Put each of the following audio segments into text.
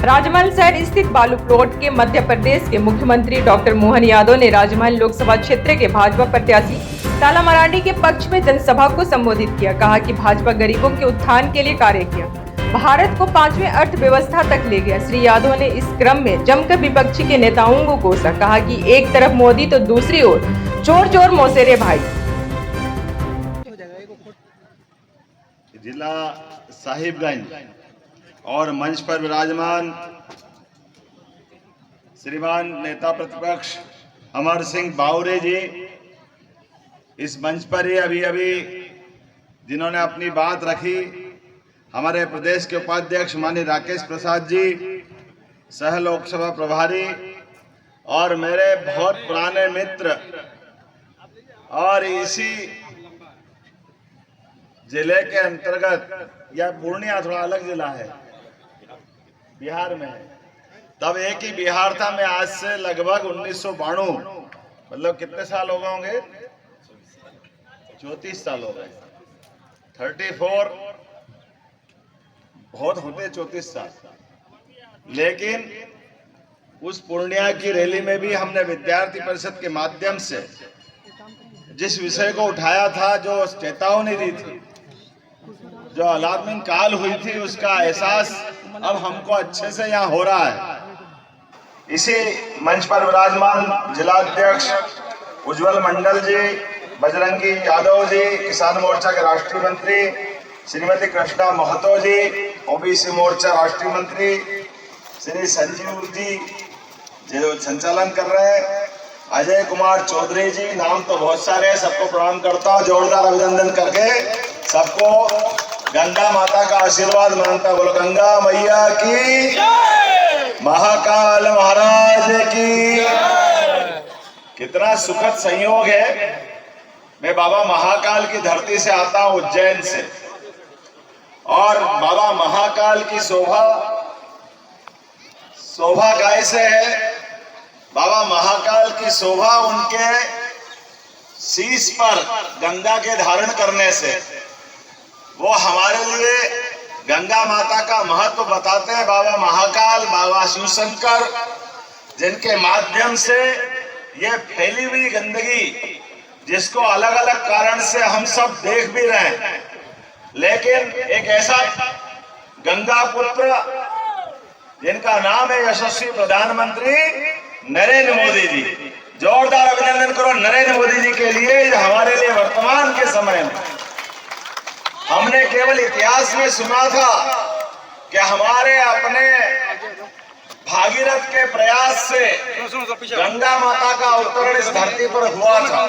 राजमहल शहर स्थित बालू प्लॉट के मध्य प्रदेश के मुख्यमंत्री डॉक्टर मोहन यादव ने राजमहल लोकसभा क्षेत्र के भाजपा प्रत्याशी टाला मरांडी के पक्ष में जनसभा को संबोधित किया। कहा कि भाजपा गरीबों के उत्थान के लिए कार्य किया, भारत को 5वें अर्थव्यवस्था तक ले गया। श्री यादव ने इस क्रम में जमकर विपक्षी के नेताओं को कोसा। कहा कि एक तरफ मोदी तो दूसरी ओर चोर चोर मौसेरे भाई। जिला साहिबगंज और मंच पर विराजमान श्रीमान नेता प्रतिपक्ष अमर सिंह बावरे जी, इस मंच पर ही अभी जिन्होंने अपनी बात रखी, हमारे प्रदेश के उपाध्यक्ष माननीय राकेश प्रसाद जी, सह लोकसभा प्रभारी और मेरे बहुत पुराने मित्र, और इसी जिले के अंतर्गत, या पूर्णिया थोड़ा अलग जिला है, बिहार में है, तब एक ही बिहार था। मैं आज से लगभग 1992, मतलब कितने साल हो गए होंगे, 34 साल हो गए, 34 बहुत होते 34 साल। लेकिन उस पूर्णिया की रैली में भी हमने विद्यार्थी परिषद के माध्यम से जिस विषय को उठाया था, जो चेतावनी दी थी, जो अलार्मिंग कॉल हुई थी, उसका एहसास अब हमको अच्छे से यहाँ हो रहा है। इसी मंच पर विराजमान जिलाध्यक्ष उज्जवल मंडल जी, बजरंगी यादव जी, किसान मोर्चा के राष्ट्रीय मंत्री श्रीमती कृष्णा महतो जी, ओबीसी मोर्चा राष्ट्रीय मंत्री श्री संजीव जी जो संचालन कर रहे हैं, अजय कुमार चौधरी जी, नाम तो बहुत सारे हैं, सबको प्रणाम करता हूँ, जोरदार अभिनंदन करके सबको गंगा माता का आशीर्वाद मांगता। बोलो गंगा मैया की, महाकाल महाराज की। कितना सुखद संयोग है, मैं बाबा महाकाल की धरती से आता हूँ, उज्जैन से, और बाबा महाकाल की शोभा कैसे है? बाबा महाकाल की शोभा उनके शीश पर गंगा के धारण करने से। वो हमारे लिए गंगा माता का महत्व बताते हैं। बाबा महाकाल, बाबा शिव शंकर, जिनके माध्यम से ये फैली हुई गंदगी, जिसको अलग अलग कारण से हम सब देख भी रहे हैं, लेकिन एक ऐसा गंगा पुत्र जिनका नाम है यशस्वी प्रधानमंत्री नरेंद्र मोदी जी। जोरदार अभिनंदन करो नरेंद्र मोदी जी के लिए। हमारे लिए वर्तमान के समय में, हमने केवल इतिहास में सुना था कि हमारे अपने भागीरथ के प्रयास से गंगा माता का अवतरण इस धरती पर हुआ था,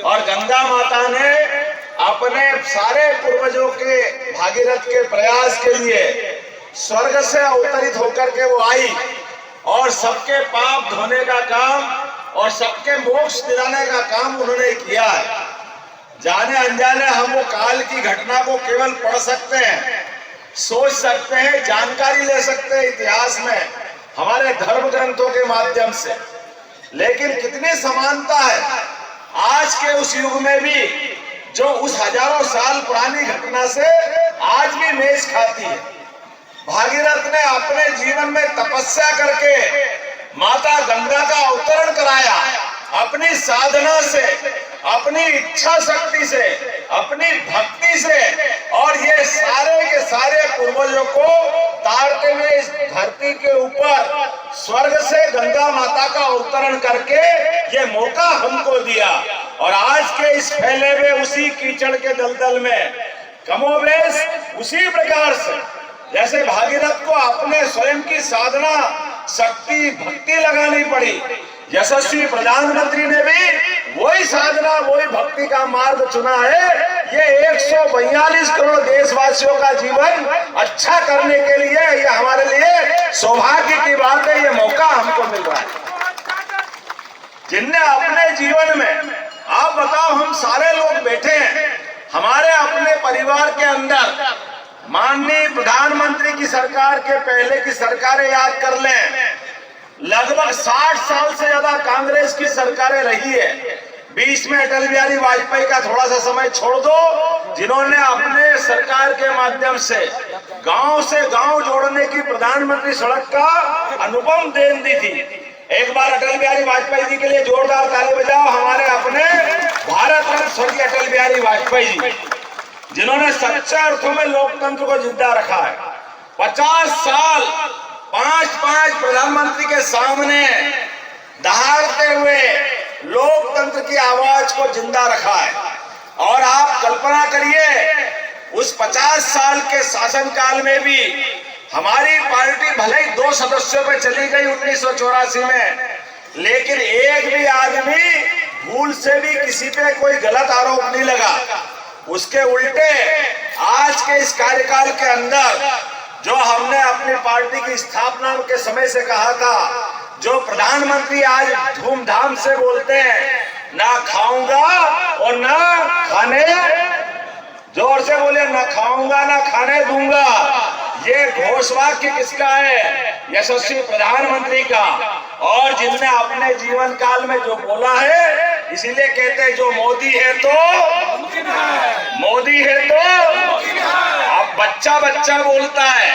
और गंगा माता ने अपने सारे पूर्वजों के भागीरथ के प्रयास के लिए स्वर्ग से अवतरित होकर के वो आई, और सबके पाप धोने का काम और सबके मोक्ष दिलाने का काम उन्होंने किया है। जाने अनजाने हम वो काल की घटना को केवल पढ़ सकते हैं, सोच सकते हैं, जानकारी ले सकते हैं इतिहास में हमारे धर्म ग्रंथों के माध्यम से, लेकिन कितनी समानता है आज के उस युग में भी, जो उस हजारों साल पुरानी घटना से आज भी मेज खाती है। भागीरथ ने अपने जीवन में तपस्या करके माता गंगा का अवतरण कराया, अपनी साधना से, अपनी इच्छा शक्ति से, अपनी भक्ति से, और ये सारे के सारे पूर्वजों को तारते हुए इस धरती के ऊपर स्वर्ग से गंगा माता का अवतरण करके ये मौका हमको दिया। और आज के इस फैले हुए उसी कीचड़ के दलदल में कमोबेश उसी प्रकार से, जैसे भागीरथ को अपने स्वयं की साधना शक्ति भक्ति लगानी पड़ी, यशस्वी प्रधानमंत्री ने भी वही साधना वही भक्ति का मार्ग चुना है। ये 142 करोड़ देशवासियों का जीवन अच्छा करने के लिए ये हमारे लिए सौभाग्य की बात है, ये मौका हमको मिल रहा है। जिनने अपने जीवन में, आप बताओ, हम सारे लोग बैठे हैं, हमारे अपने परिवार के अंदर माननीय प्रधानमंत्री की सरकार के पहले की सरकारें याद कर लें, लगभग 60 साल से ज्यादा कांग्रेस की सरकारें रही है। बीच में अटल बिहारी वाजपेयी का थोड़ा सा समय छोड़ दो, जिन्होंने अपने सरकार के माध्यम से गांव से गांव जोड़ने की प्रधानमंत्री सड़क का अनुपम देन दी थी। एक बार अटल बिहारी वाजपेयी जी के लिए जोरदार ताली बजाओ, हमारे अपने भारत रत्न स्वर्गीय अटल बिहारी वाजपेयी जी, जिन्होंने सच्चे अर्थों में लोकतंत्र को जिंदा रखा है। 50 साल 5 प्रधानमंत्री के सामने दहाड़ते हुए लोकतंत्र की आवाज को जिंदा रखा है। और आप कल्पना करिए, उस 50 साल के शासनकाल में भी हमारी पार्टी भले ही 2 सदस्यों पे चली गई 1984 में, लेकिन एक भी आदमी भूल से भी किसी पे कोई गलत आरोप नहीं लगा। उसके उल्टे आज के इस कार्यकाल के अंदर जो हमने अपनी पार्टी की स्थापना के समय से कहा था, जो प्रधानमंत्री आज धूमधाम से बोलते हैं, ना खाऊंगा और ना खाने, जोर से बोले, ना खाऊंगा ना खाने दूंगा, ये घोषवाक्य किसका है? यशस्वी प्रधानमंत्री का। और जिनने अपने जीवन काल में जो बोला है, इसीलिए कहते हैं जो मोदी है तो मोदी है तो अब बच्चा बच्चा बोलता है।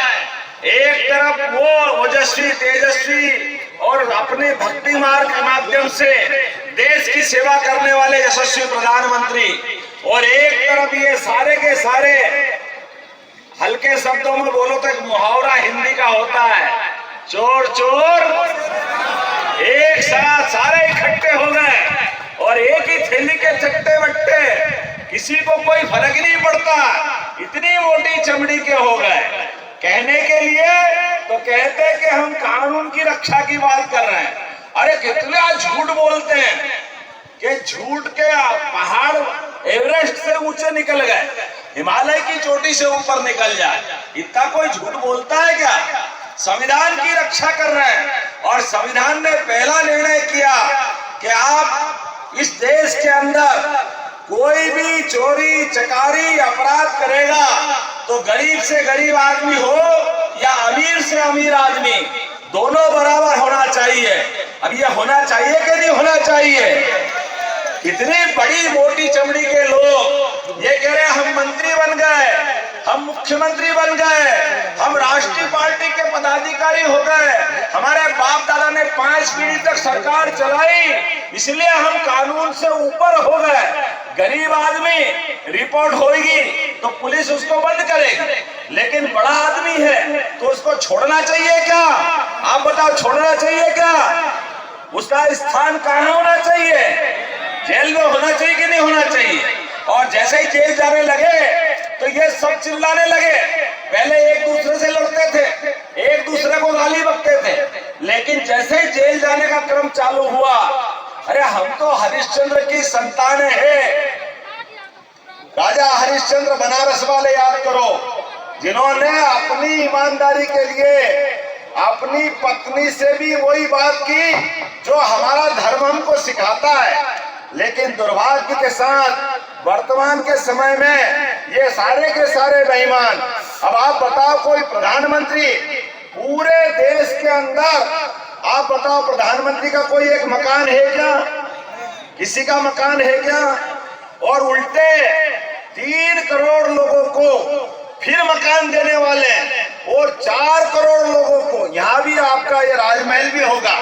एक तरफ वो ओजस्वी तेजस्वी और अपने भक्ति मार्ग के माध्यम से देश की सेवा करने वाले यशस्वी प्रधानमंत्री, और एक तरफ ये सारे के सारे, हल्के शब्दों में बोलो तो एक मुहावरा हिंदी का होता है, चोर चोर एक साथ सारे इकट्ठे हो गए और एक ही थैली के चट्टे बट्टे, किसी को कोई फर्क ही नहीं पड़ता, इतनी मोटी चमड़ी के हो गए। कहने के लिए तो कहते हैं कि हम कानून की रक्षा की बात कर रहे हैं। अरे कितना झूठ बोलते हैं कि झूठ के पहाड़ एवरेस्ट से ऊंचे निकल गए, हिमालय की चोटी से ऊपर निकल जाए, इतना कोई झूठ बोलता है क्या? संविधान की रक्षा कर रहे हैं और संविधान ने पहला निर्णय किया कि आप इस देश के अंदर कोई भी चोरी चकारी अपराध करेगा तो गरीब से गरीब आदमी हो या अमीर से अमीर आदमी, दोनों बराबर होना चाहिए। अब ये होना चाहिए कि नहीं होना चाहिए? इतनी बड़ी मोटी चमड़ी के लोग ये कह रहे हैं हम मंत्री बन गए, हम मुख्यमंत्री बन गए, हम राष्ट्रीय पार्टी के पदाधिकारी हो गए, हमारे बाप दादा ने 5 पीढ़ी तक सरकार चलाई, इसलिए हम कानून से ऊपर हो गए। गरीब आदमी रिपोर्ट होगी तो पुलिस उसको बंद करेगी, लेकिन बड़ा आदमी है तो उसको छोड़ना चाहिए क्या? आप बताओ, छोड़ना चाहिए क्या? उसका स्थान कहाँ होना चाहिए? जेल में होना चाहिए कि नहीं होना चाहिए? और जैसे ही जेल जाने लगे तो ये सब चिल्लाने लगे। पहले एक दूसरे से लड़ते थे, एक दूसरे को गाली बकते थे, लेकिन जैसे ही जेल जाने का क्रम चालू हुआ, अरे हम तो हरिश्चंद्र की संतान है। राजा हरिश्चंद्र बनारस वाले याद करो, जिन्होंने अपनी ईमानदारी के लिए अपनी पत्नी से भी वही बात की जो हमारा धर्म हमको सिखाता है, लेकिन दुर्भाग्य के साथ वर्तमान के समय में ये सारे के सारे बेईमान। अब आप बताओ, कोई प्रधानमंत्री पूरे देश के अंदर, आप बताओ, प्रधानमंत्री का कोई एक मकान है क्या? किसी का मकान है क्या? और उल्टे 3 करोड़ लोगों को फिर मकान देने वाले और 4 करोड़ लोगों को, यहाँ भी आपका ये राजमहल भी होगा,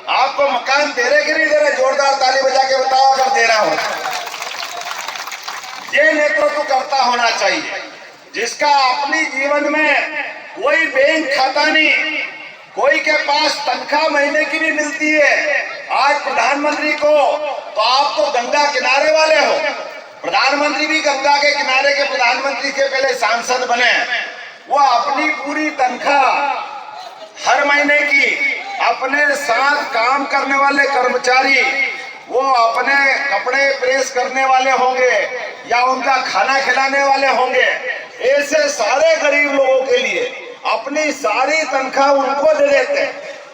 आपको मकान दे रहे कि नहीं दे रहे? जोरदार ताली बजा के बताओ अगर दे रहा हो। ये नेतृत्व करता होना चाहिए, जिसका अपनी जीवन में कोई बैंक खाता नहीं, कोई के पास तनख्वाह महीने की भी मिलती है। आज प्रधानमंत्री को तो आप तो गंगा किनारे वाले हो, प्रधानमंत्री भी गंगा के किनारे के प्रधानमंत्री के पहले सांसद बने। वो अपनी पूरी तनख्वाह हर महीने की अपने साथ काम करने वाले कर्मचारी, वो अपने कपड़े प्रेस करने वाले होंगे या उनका खाना खिलाने वाले होंगे, ऐसे सारे गरीब लोगों के लिए अपनी सारी तनख्वाह उनको दे देते हैं,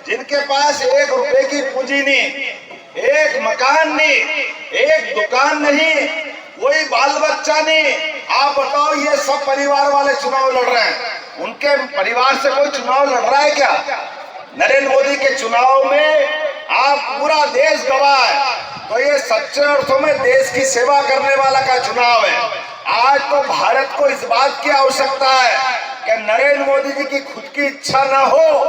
जिनके पास 1 रुपए की पूंजी नहीं, एक मकान नहीं, एक दुकान नहीं, कोई बाल बच्चा नहीं। आप बताओ, ये सब परिवार वाले चुनाव लड़ रहे हैं, उनके परिवार से कोई चुनाव लड़ रहा है क्या? नरेंद्र मोदी के चुनाव में आप पूरा देश गवाह है, तो ये सच्चे अर्थों में देश की सेवा करने वाला का चुनाव है। आज तो भारत को इस बात की आवश्यकता है कि नरेंद्र मोदी जी की खुद की इच्छा न हो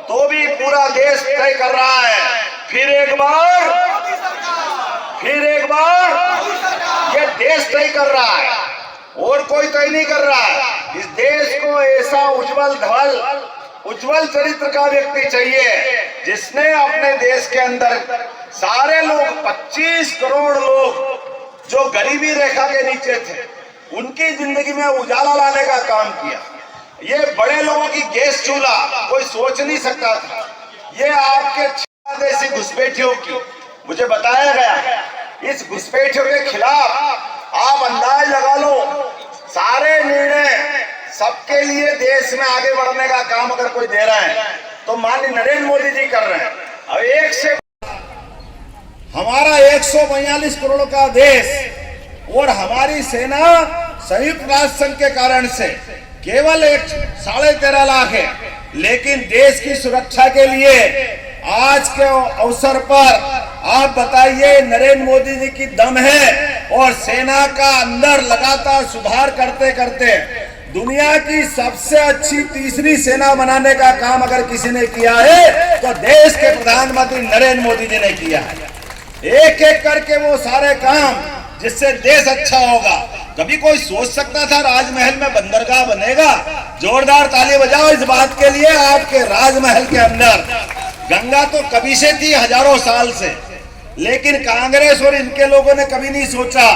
तो भी पूरा देश तय कर रहा है। फिर एक बार ये देश तय कर रहा है और कोई तय नहीं कर रहा है। इस देश को ऐसा उज्जवल चरित्र का व्यक्ति चाहिए जिसने अपने देश के अंदर सारे लोग 25 करोड़ लोग जो गरीबी रेखा के नीचे थे उनकी जिंदगी में उजाला लाने का काम किया। ये बड़े लोगों की गैस चूल्हा कोई सोच नहीं सकता था। ये आपके देसी घुसपैठियों की मुझे बताया गया, इस घुसपैठियों के खिलाफ आप अंदाज लगा लो सारे निर्णय सबके लिए देश में आगे बढ़ने का काम अगर कोई दे रहा है तो माननीय नरेंद्र मोदी जी कर रहे हैं। अब एक से हमारा 142 करोड़ का देश और हमारी सेना संयुक्त राष्ट्र संघ के कारण से केवल 13.5 लाख है, लेकिन देश की सुरक्षा के लिए आज के अवसर पर आप बताइए नरेंद्र मोदी जी की दम है और सेना का अंदर लगातार सुधार करते करते दुनिया की सबसे अच्छी तीसरी सेना बनाने का काम अगर किसी ने किया है तो देश के प्रधानमंत्री नरेंद्र मोदी जी ने किया है। एक एक करके वो सारे काम जिससे देश अच्छा होगा। कभी कोई सोच सकता था राजमहल में बंदरगाह बनेगा? जोरदार ताली बजाओ इस बात के लिए। आपके राजमहल के अंदर गंगा तो कभी से थी, हजारों साल से, लेकिन कांग्रेस और इनके लोगों ने कभी नहीं सोचा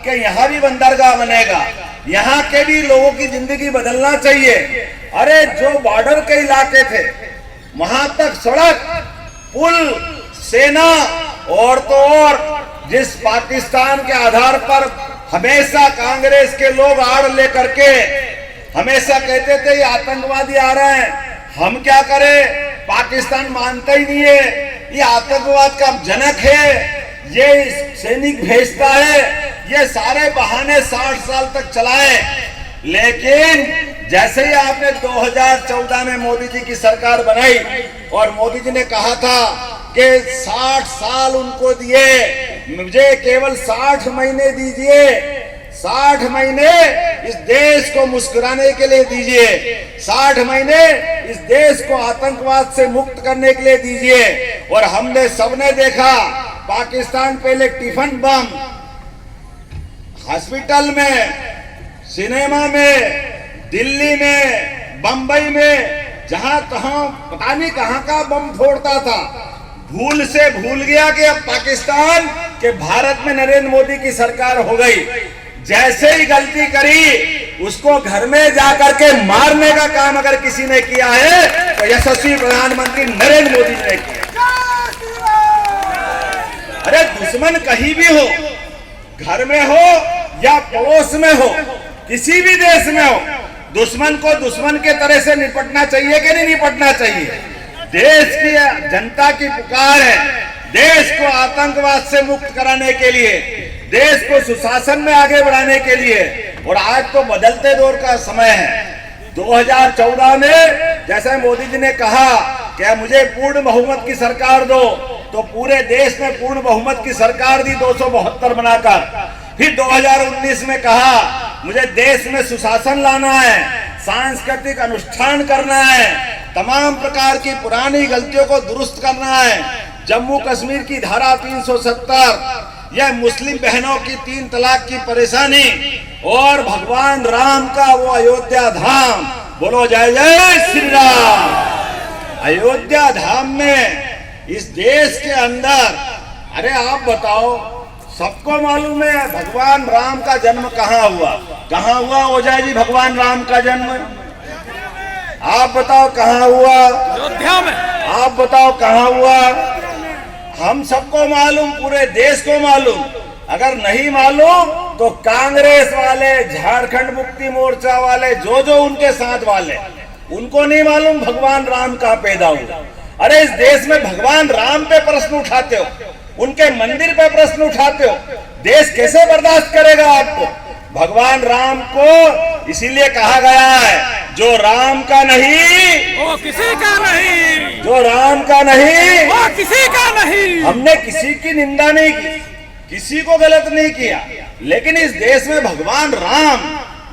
कि यहाँ भी बंदरगाह बनेगा, यहाँ के भी लोगों की जिंदगी बदलना चाहिए। अरे जो बॉर्डर के इलाके थे वहां तक सड़क, पुल, सेना और तो और जिस पाकिस्तान के आधार पर हमेशा कांग्रेस के लोग आड़ लेकर के हमेशा कहते थे ये आतंकवादी आ रहे हैं, हम क्या करें, पाकिस्तान मानता ही नहीं है, ये आतंकवाद का जनक है, ये सैनिक भेजता है, ये सारे बहाने 60 साल तक चलाए। लेकिन जैसे ही आपने 2014 में मोदी जी की सरकार बनाई और मोदी जी ने कहा था कि 60 साल उनको दिए, मुझे केवल 60 महीने दीजिए, 60 महीने इस देश को मुस्कुराने के लिए दीजिए, 60 महीने इस देश को आतंकवाद से मुक्त करने के लिए दीजिए। और हमने सबने देखा पाकिस्तान पहले टिफिन बम हॉस्पिटल में, सिनेमा में, दिल्ली में, बंबई में, जहां तहां पता नहीं कहां का बम फोड़ता था। भूल से भूल गया कि अब पाकिस्तान के भारत में नरेंद्र मोदी की सरकार हो गई। जैसे ही गलती करी उसको घर में जाकर के मारने का काम अगर किसी ने किया है तो यशस्वी प्रधानमंत्री नरेंद्र मोदी ने किया। अरे दुश्मन कहीं भी हो, घर में हो या पड़ोस में हो, किसी भी देश में हो, दुश्मन को दुश्मन के तरह से निपटना चाहिए कि नहीं निपटना चाहिए? देश की जनता की पुकार है, देश को आतंकवाद से मुक्त कराने के लिए, देश को सुशासन में आगे बढ़ाने के लिए। और आज तो बदलते दौर का समय है। 2014 में जैसे मोदी जी ने कहा कि मुझे पूर्ण बहुमत की सरकार दो, तो पूरे देश में पूर्ण बहुमत की सरकार दी 272 बनाकर। फिर 2019 में कहा मुझे देश में सुशासन लाना है, सांस्कृतिक अनुष्ठान करना है, तमाम प्रकार की पुरानी गलतियों को दुरुस्त करना है। जम्मू कश्मीर की धारा 370, यह मुस्लिम बहनों की 3 तलाक की परेशानी और भगवान राम का वो अयोध्या धाम, बोलो जय जय श्री राम। अयोध्या धाम में इस देश के अंदर, अरे आप बताओ, सबको मालूम है भगवान राम का जन्म कहाँ हुआ? कहाँ हुआ ओझा जी भगवान राम का जन्म? आप बताओ कहाँ हुआ? अयोध्या में। आप बताओ कहाँ हुआ? हम सबको मालूम, पूरे देश को मालूम। अगर नहीं मालूम तो कांग्रेस वाले, झारखंड मुक्ति मोर्चा वाले, जो उनके साथ वाले, उनको नहीं मालूम भगवान राम कहाँ पैदा हुआ। अरे इस देश में भगवान राम पे प्रश्न उठाते हो, उनके मंदिर पे प्रश्न उठाते हो, देश कैसे बर्दाश्त करेगा आपको? भगवान राम को इसीलिए कहा गया है जो राम का नहीं वो किसी का नहीं, जो राम का नहीं वो किसी का नहीं। हमने किसी की निंदा नहीं की, किसी को गलत नहीं किया, लेकिन इस देश में भगवान राम,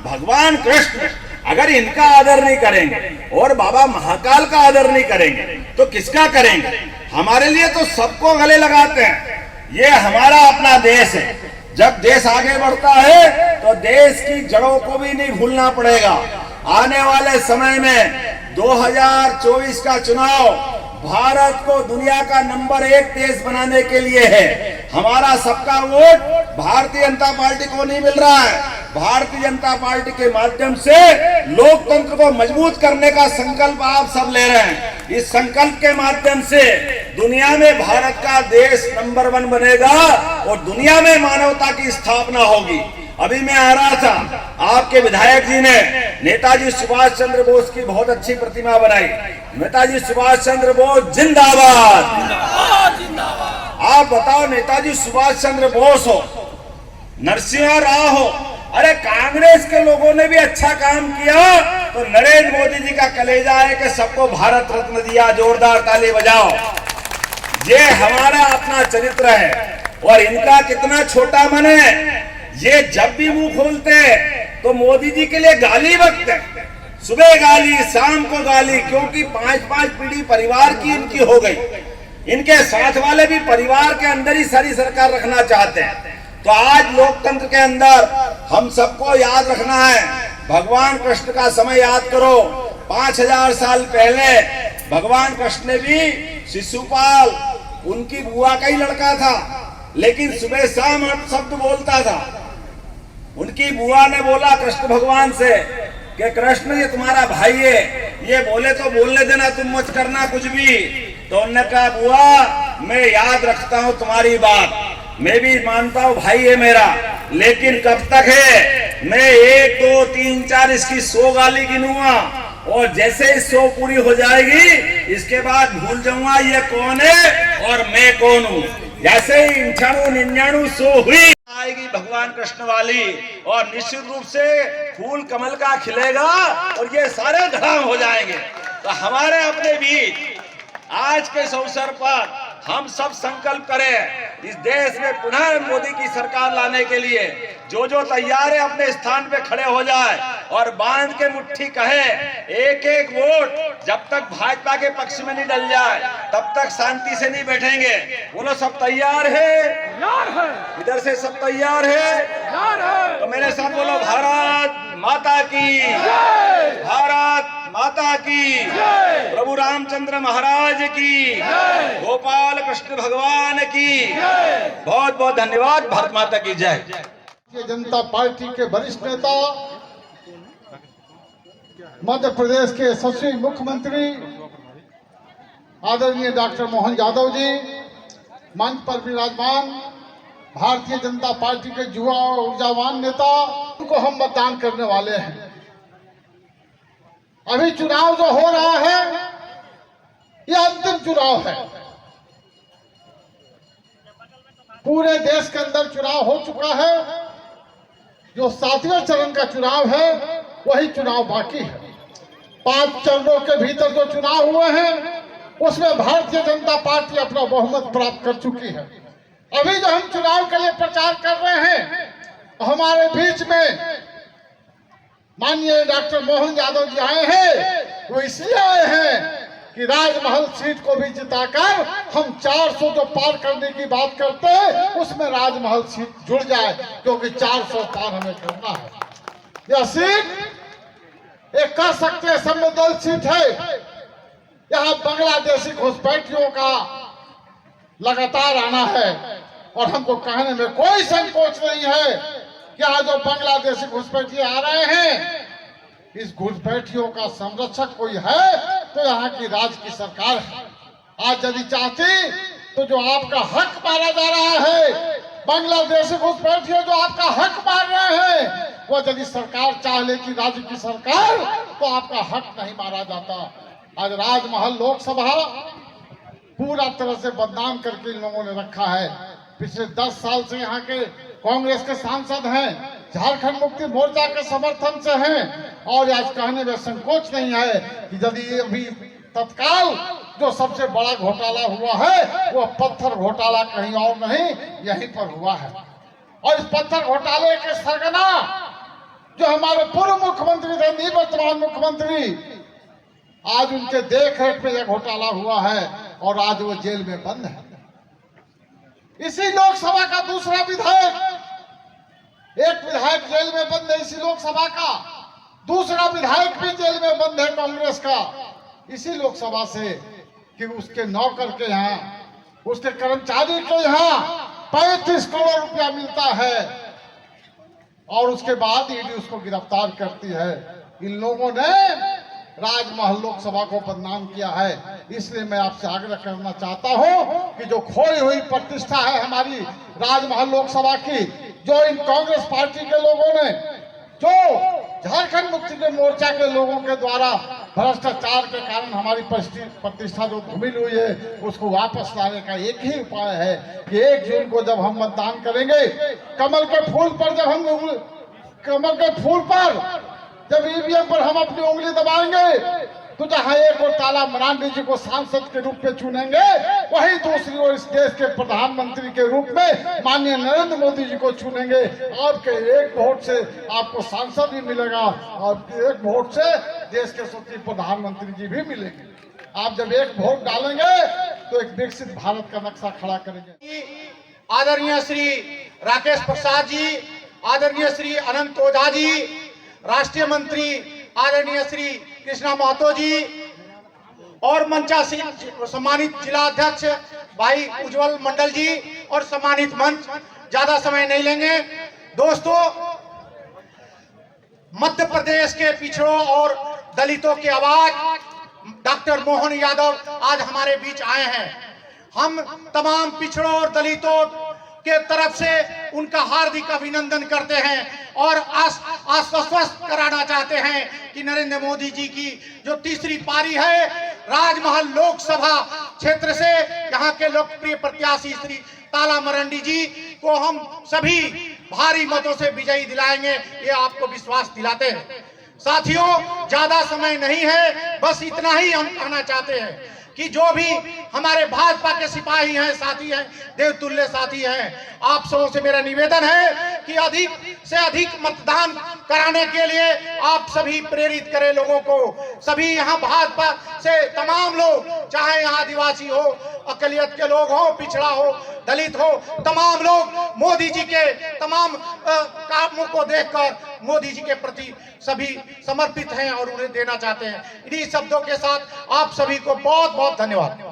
भगवान कृष्ण अगर इनका आदर नहीं करेंगे और बाबा महाकाल का आदर नहीं करेंगे तो किसका करेंगे? हमारे लिए तो सबको गले लगाते हैं। ये हमारा अपना देश है। जब देश आगे बढ़ता है तो देश की जड़ों को भी नहीं भूलना पड़ेगा। आने वाले समय में 2024 का चुनाव भारत को दुनिया का नंबर 1 देश बनाने के लिए है। हमारा सबका वोट भारतीय जनता पार्टी को नहीं मिल रहा है। भारतीय जनता पार्टी के माध्यम से लोकतंत्र को मजबूत करने का संकल्प आप सब ले रहे हैं। इस संकल्प के माध्यम से दुनिया में भारत का देश नंबर 1 बनेगा और दुनिया में मानवता की स्थापना होगी। अभी मैं आ रहा था, आपके विधायक जी ने नेताजी सुभाष चंद्र बोस की बहुत अच्छी प्रतिमा बनाई। नेताजी सुभाष चंद्र बोस जिंदाबाद। आप बताओ, नेताजी सुभाष चंद्र बोस हो, नरसिम्हा राव हो, अरे कांग्रेस के लोगों ने भी अच्छा काम किया तो नरेंद्र मोदी जी का कलेजा है कि सबको भारत रत्न दिया। जोरदार ताली बजाओ। ये हमारा अपना चरित्र है और इनका कितना छोटा मन है। ये जब भी मुंह खोलते हैं तो मोदी जी के लिए गाली बकते हैं। सुबह गाली, शाम को गाली, क्योंकि 5-5 पीढ़ी परिवार की इनकी हो गई। इनके साथ वाले भी परिवार के अंदर ही सारी सरकार रखना चाहते हैं। तो आज लोकतंत्र के अंदर हम सबको याद रखना है। भगवान कृष्ण का समय याद करो। 5000 साल पहले भगवान कृष्ण ने भी शिशुपाल, उनकी बुआ का ही लड़का था, लेकिन सुबह शाम शब्द बोलता था। उनकी बुआ ने बोला कृष्ण भगवान से कि कृष्ण ये तुम्हारा भाई है, ये बोले तो बोलने देना, तुम मत करना कुछ भी। तो उन्होंने कहा बुआ मैं याद रखता हूँ तुम्हारी बात, मैं भी मानता हूँ भाई है मेरा, लेकिन कब तक है? मैं 1 2 3 4 इसकी 100 गाली गिनूंगा और जैसे ही 100 पूरी हो जाएगी इसके बाद भूल जाऊंगा ये कौन है और मैं कौन हूँ। जैसे ही 99 100 हुई आएगी भगवान कृष्ण वाली और निश्चित रूप से फूल कमल का खिलेगा और ये सारे धड़ाम हो जाएंगे। तो हमारे अपने बीच आज के इस अवसर पर हम सब संकल्प करें इस देश में पुनः मोदी की सरकार लाने के लिए। जो जो तैयार है अपने स्थान पे खड़े हो जाए और बांध के मुट्ठी कहे, एक एक वोट जब तक भाजपा के पक्ष में नहीं डल जाए तब तक शांति से नहीं बैठेंगे। बोलो सब तैयार है? इधर से सब तैयार है? तो मेरे साथ बोलो भारत माता की, भारत माता की, प्रभु रामचंद्र महाराज की, गोपाल कृष्ण भगवान की। बहुत बहुत धन्यवाद। भारत माता की जय। भारतीय जनता पार्टी के वरिष्ठ नेता, मध्य प्रदेश के यशस्वी मुख्यमंत्री आदरणीय डॉक्टर मोहन यादव जी, मंच पर विराजमान भारतीय जनता पार्टी के युवा और ऊर्जावान नेता, उनको हम मतदान करने वाले हैं। अभी चुनाव जो हो रहा है यह अंतिम चुनाव है। पूरे देश के अंदर चुनाव हो चुका है। जो 7वें चरण का चुनाव है वही चुनाव बाकी है। 5 चरणों के भीतर जो चुनाव हुए हैं उसमें भारतीय जनता पार्टी अपना बहुमत प्राप्त कर चुकी है। अभी जो हम चुनाव के लिए प्रचार कर रहे हैं, हमारे बीच में माननीय डॉक्टर मोहन यादव जी आए हैं। वो इसलिए आए हैं कि राजमहल सीट को भी जिताकर हम 400 जो पार करने की बात करते हैं उसमें राजमहल सीट जुड़ जाए, क्योंकि 400 पार हमें करना है। यह सीट एक कह सकते हैं संवेदनशील सीट है। यहाँ बांग्लादेशी घुसपैठियों का लगातार आना है और हमको कहने में कोई संकोच नहीं है कि आज जो बांग्लादेशी घुसपैठी आ रहे हैं, इस घुसपैठियों का संरक्षक कोई है तो यहाँ की राज्य की सरकार है। आज यदि चाहती तो जो आपका हक मारा जा रहा है, बांग्लादेशी घुसपैठियों जो आपका हक मार रहे हैं, वो यदि सरकार चाह ले कि राज्य की सरकार, तो आपका हक नहीं मारा जाता। आज राजमहल लोकसभा पूरा तरह से बदनाम करके इन लोगों ने रखा है। पिछले 10 साल से यहाँ के कांग्रेस के सांसद हैं, झारखंड मुक्ति मोर्चा के समर्थन से हैं और आज कहने में संकोच नहीं है कि यदि अभी तत्काल जो सबसे बड़ा घोटाला हुआ है वो पत्थर घोटाला कहीं और नहीं यहीं पर हुआ है। और इस पत्थर घोटाले के सरगना जो हमारे पूर्व मुख्यमंत्री थे, निवर्तमान मुख्यमंत्री, आज उनके देख रेख में यह घोटाला हुआ है और आज वो जेल में बंद है। इसी लोकसभा का दूसरा विधायक, एक विधायक जेल में बंद है इसी लोकसभा का, दूसरा विधायक भी जेल में बंद है कांग्रेस का, इसी लोकसभा से कि उसके नौकर के यहाँ, उसके कर्मचारी के यहाँ 35 करोड़ रुपया मिलता है और उसके बाद ईडी उसको गिरफ्तार करती है। इन लोगों ने राजमहल लोकसभा को बदनाम किया है। इसलिए मैं आपसे आग्रह करना चाहता हूं कि जो खोई हुई प्रतिष्ठा है हमारी राजमहल लोकसभा की, जो इन कांग्रेस पार्टी के लोगों ने, जो झारखंड मुक्ति के मोर्चा के लोगों के द्वारा भ्रष्टाचार के कारण हमारी प्रतिष्ठा जो धूमिल हुई है, उसको वापस लाने का एक ही उपाय है कि 1 जून को जब हम मतदान करेंगे, कमल के फूल पर जब ईवीएम पर हम अपनी उंगली दबाएंगे, तो जहां एक और ताला मरांडी जी को सांसद के रूप में चुनेंगे, वहीं दूसरी ओर इस देश के प्रधानमंत्री के रूप में माननीय नरेंद्र मोदी जी को चुनेंगे। आपके एक वोट से आपको सांसद भी मिलेगा और एक वोट से देश के सच्चे प्रधानमंत्री जी भी मिलेंगे। आप जब एक वोट डालेंगे तो एक विकसित भारत का नक्शा खड़ा करेंगे। आदरणीय श्री राकेश प्रसाद जी, आदरणीय श्री अनंत ओझा जी, राष्ट्रीय मंत्री आदरणीय श्री कृष्णा महतो जी और मंचासीन सम्मानित जिला अध्यक्ष भाई उज्जवल मंडल जी और सम्मानित मंच, ज्यादा समय नहीं लेंगे। दोस्तों, मध्य प्रदेश के पिछड़ों और दलितों की आवाज डॉक्टर मोहन यादव आज हमारे बीच आए हैं। हम तमाम पिछड़ों और दलितों के तरफ से उनका हार्दिक अभिनंदन करते हैं और आश्वस्त कराना चाहते हैं कि नरेंद्र मोदी जी की जो तीसरी पारी है राजमहल लोकसभा क्षेत्र से, यहाँ के लोकप्रिय प्रत्याशी श्री ताला मरांडी जी को हम सभी भारी मतों से विजयी दिलाएंगे, ये आपको विश्वास दिलाते हैं। साथियों, ज्यादा समय नहीं है, बस इतना ही हम कहना चाहते हैं कि जो भी हमारे भाजपा के सिपाही हैं, साथी हैं, देवतुल्य साथी हैं, आप सबों से मेरा निवेदन है कि अधिक से अधिक मतदान कराने के लिए आप सभी प्रेरित करें लोगों को। सभी यहाँ भाजपा से तमाम लोग, चाहे यहाँ आदिवासी हो, अकलियत के लोग हो, पिछड़ा हो, दलित हो, तमाम लोग मोदी जी के तमाम कामों को देखकर मोदी जी के प्रति सभी समर्पित हैं और उन्हें देना चाहते हैं। इन्हीं शब्दों के साथ आप सभी को बहुत बहुत धन्यवाद।